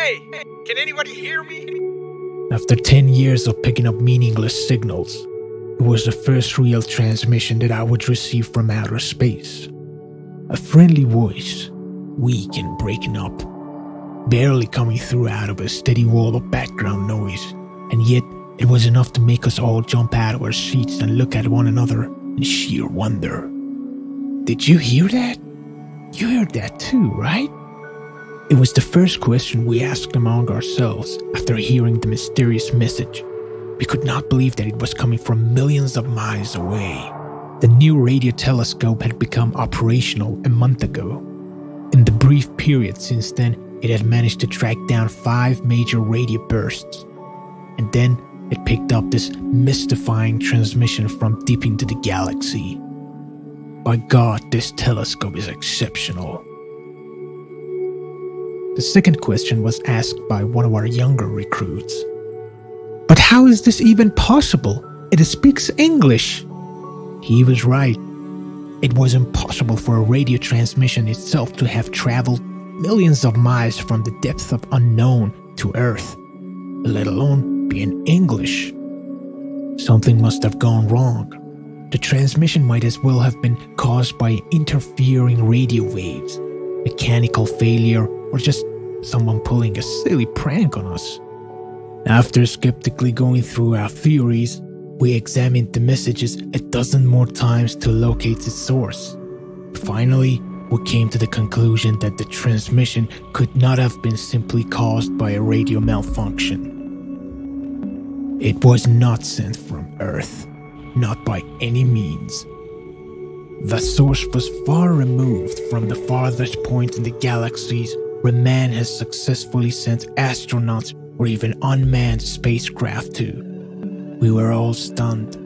Hey, can anybody hear me? After 10 years of picking up meaningless signals, it was the first real transmission that I would receive from outer space. A friendly voice, weak and breaking up, barely coming through out of a steady wall of background noise, and yet it was enough to make us all jump out of our seats and look at one another in sheer wonder. Did you hear that? You heard that too, right? It was the first question we asked among ourselves after hearing the mysterious message. We could not believe that it was coming from millions of miles away. The new radio telescope had become operational a month ago. In the brief period since then, it had managed to track down 5 major radio bursts. And then it picked up this mystifying transmission from deep into the galaxy. By God, this telescope is exceptional. The second question was asked by one of our younger recruits. But how is this even possible? It speaks English. He was right. It was impossible for a radio transmission itself to have traveled millions of miles from the depths of unknown to Earth, let alone be in English. Something must have gone wrong. The transmission might as well have been caused by interfering radio waves, mechanical failure, or just someone pulling a silly prank on us. After skeptically going through our theories, we examined the messages a dozen more times to locate its source. Finally, we came to the conclusion that the transmission could not have been simply caused by a radio malfunction. It was not sent from Earth, not by any means. The source was far removed from the farthest point in the galaxies where man has successfully sent astronauts or even unmanned spacecraft to. We were all stunned.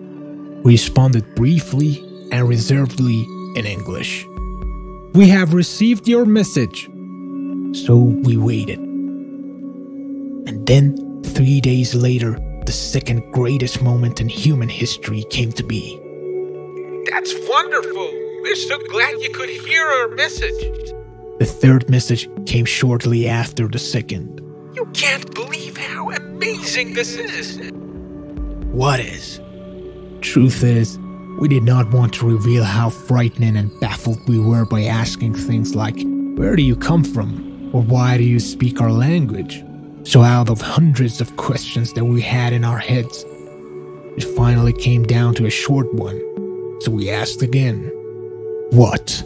We responded briefly and reservedly in English. "We have received your message." So we waited. And then, 3 days later, the second greatest moment in human history came to be. That's wonderful. We're so glad you could hear our message. The third message came shortly after the second. You can't believe how amazing this is. What is? Truth is, we did not want to reveal how frightening and baffled we were by asking things like, "Where do you come from?" or "Why do you speak our language?" So out of hundreds of questions that we had in our heads, it finally came down to a short one. So we asked again, "What?"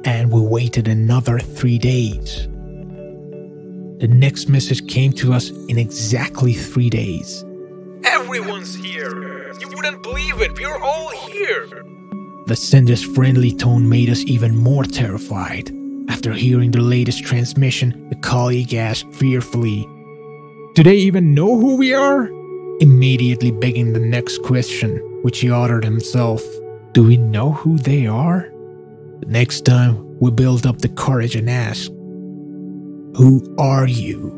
And we waited another 3 days. The next message came to us in exactly 3 days. Everyone's here. You wouldn't believe it. We're all here. The sender's friendly tone made us even more terrified. After hearing the latest transmission, the colleague asked fearfully, "Do they even know who we are?" Immediately begging the next question, which he uttered himself. "Do we know who they are?" The next time, we built up the courage and asked, "Who are you?"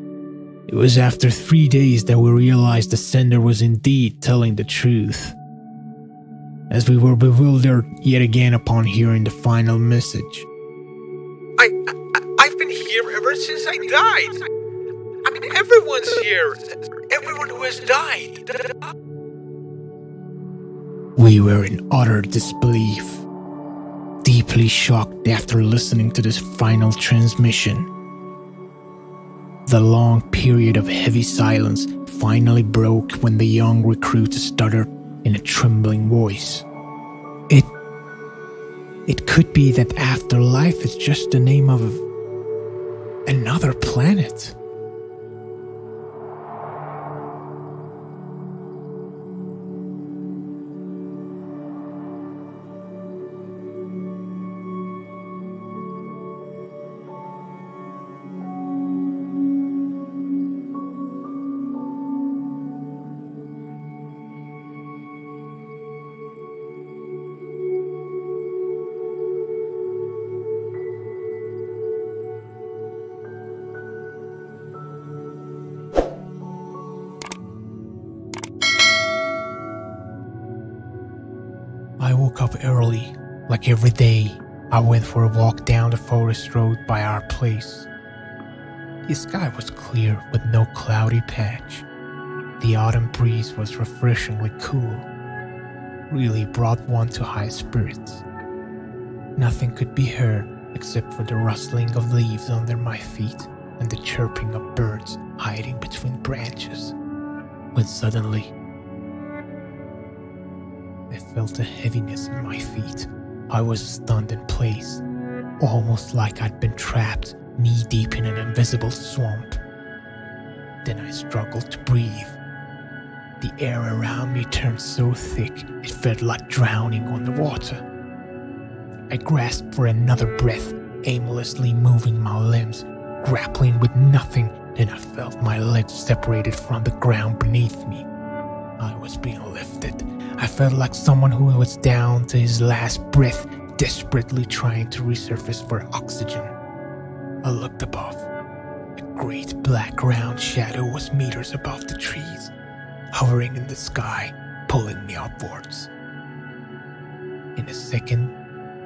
It was after 3 days that we realized the sender was indeed telling the truth. As we were bewildered yet again upon hearing the final message. I've been here ever since I died. I mean, everyone's here. Everyone who has died. We were in utter disbelief, deeply shocked after listening to this final transmission. The long period of heavy silence finally broke when the young recruit stuttered in a trembling voice. It could be that afterlife is just the name of another planet. I woke up early. Like every day, I went for a walk down the forest road by our place. The sky was clear with no cloudy patch. The autumn breeze was refreshingly cool. Really brought one to high spirits. Nothing could be heard except for the rustling of leaves under my feet and the chirping of birds hiding between branches. When suddenly, I felt a heaviness in my feet. I was stunned in place, almost like I'd been trapped knee-deep in an invisible swamp. Then I struggled to breathe. The air around me turned so thick, it felt like drowning on the water. I grasped for another breath, aimlessly moving my limbs, grappling with nothing, and I felt my legs separated from the ground beneath me. I was being lifted. I felt like someone who was down to his last breath, desperately trying to resurface for oxygen. I looked above. A great black round shadow was meters above the trees, hovering in the sky, pulling me upwards. In a second,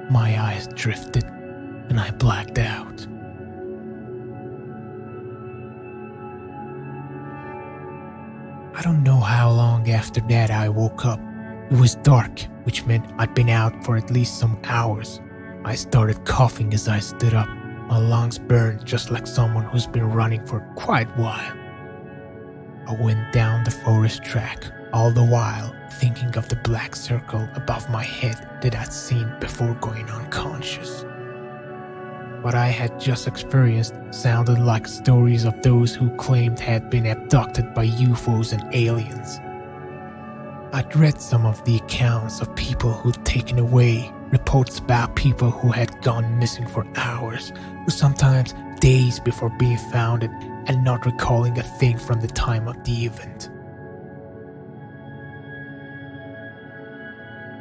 my eyes drifted and I blacked out. I don't know how long after that I woke up. It was dark, which meant I'd been out for at least some hours. I started coughing as I stood up. My lungs burned just like someone who's been running for quite a while. I went down the forest track, all the while thinking of the black circle above my head that I'd seen before going unconscious. What I had just experienced sounded like stories of those who claimed had been abducted by UFOs and aliens. I'd read some of the accounts of people who'd taken away, reports about people who had gone missing for hours, or sometimes days before being found and not recalling a thing from the time of the event.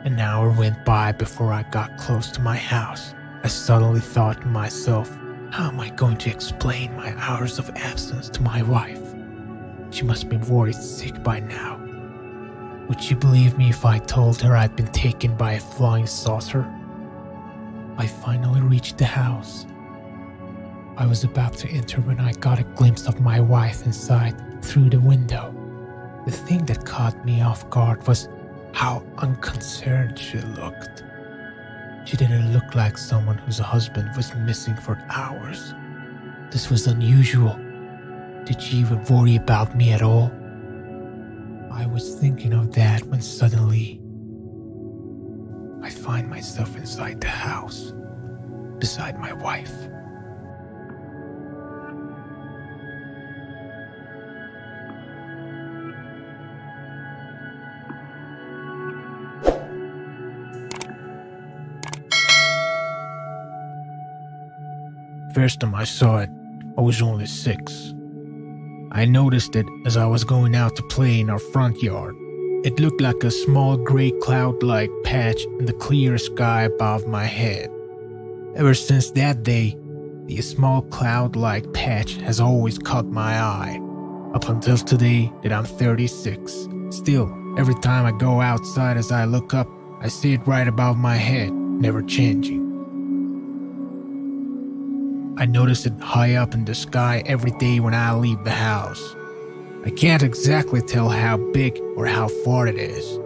An hour went by before I got close to my house. I suddenly thought to myself, how am I going to explain my hours of absence to my wife? She must be worried sick by now. Would she believe me if I told her I'd been taken by a flying saucer? I finally reached the house. I was about to enter when I got a glimpse of my wife inside through the window. The thing that caught me off guard was how unconcerned she looked. She didn't look like someone whose husband was missing for hours. This was unusual. Did she even worry about me at all? I was thinking of that when suddenly I find myself inside the house, beside my wife. First time I saw it, I was only 6. I noticed it as I was going out to play in our front yard. It looked like a small gray cloud-like patch in the clear sky above my head. Ever since that day, the small cloud-like patch has always caught my eye. Up until today that I'm 36. Still, every time I go outside as I look up, I see it right above my head, never changing. I notice it high up in the sky every day when I leave the house. I can't exactly tell how big or how far it is.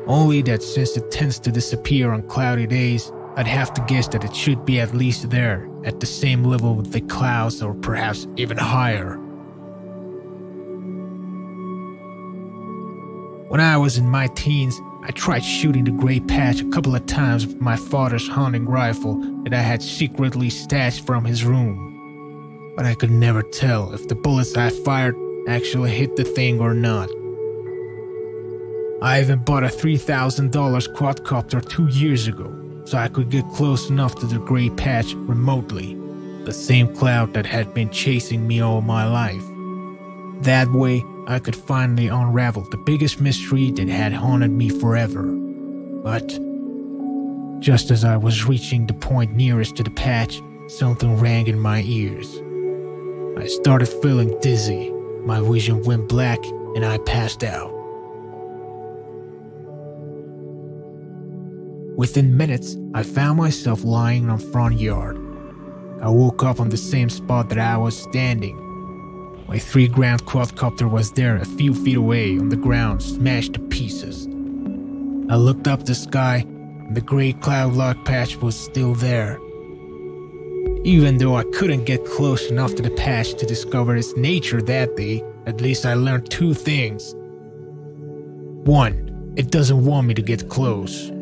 Only that since it tends to disappear on cloudy days, I'd have to guess that it should be at least there, at the same level with the clouds or perhaps even higher. When I was in my teens, I tried shooting the gray patch a couple of times with my father's hunting rifle that I had secretly stashed from his room. But I could never tell if the bullets I fired actually hit the thing or not. I even bought a $3,000 quadcopter 2 years ago, so I could get close enough to the gray patch remotely, the same cloud that had been chasing me all my life. That way, I could finally unravel the biggest mystery that had haunted me forever. But just as I was reaching the point nearest to the patch, something rang in my ears. I started feeling dizzy, my vision went black, and I passed out. Within minutes, I found myself lying in a front yard. I woke up on the same spot that I was standing. My 3 ground quadcopter was there a few feet away on the ground, smashed to pieces. I looked up the sky, and the gray cloud-like patch was still there. Even though I couldn't get close enough to the patch to discover its nature that day, at least I learned 2 things. 1. It doesn't want me to get close. 2.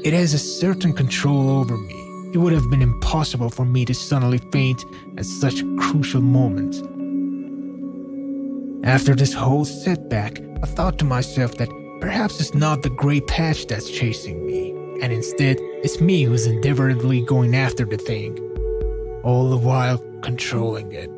It has a certain control over me. It would have been impossible for me to suddenly faint at such a crucial moment. After this whole setback, I thought to myself that perhaps it's not the gray patch that's chasing me, and instead it's me who's endeavoringly going after the thing, all the while controlling it.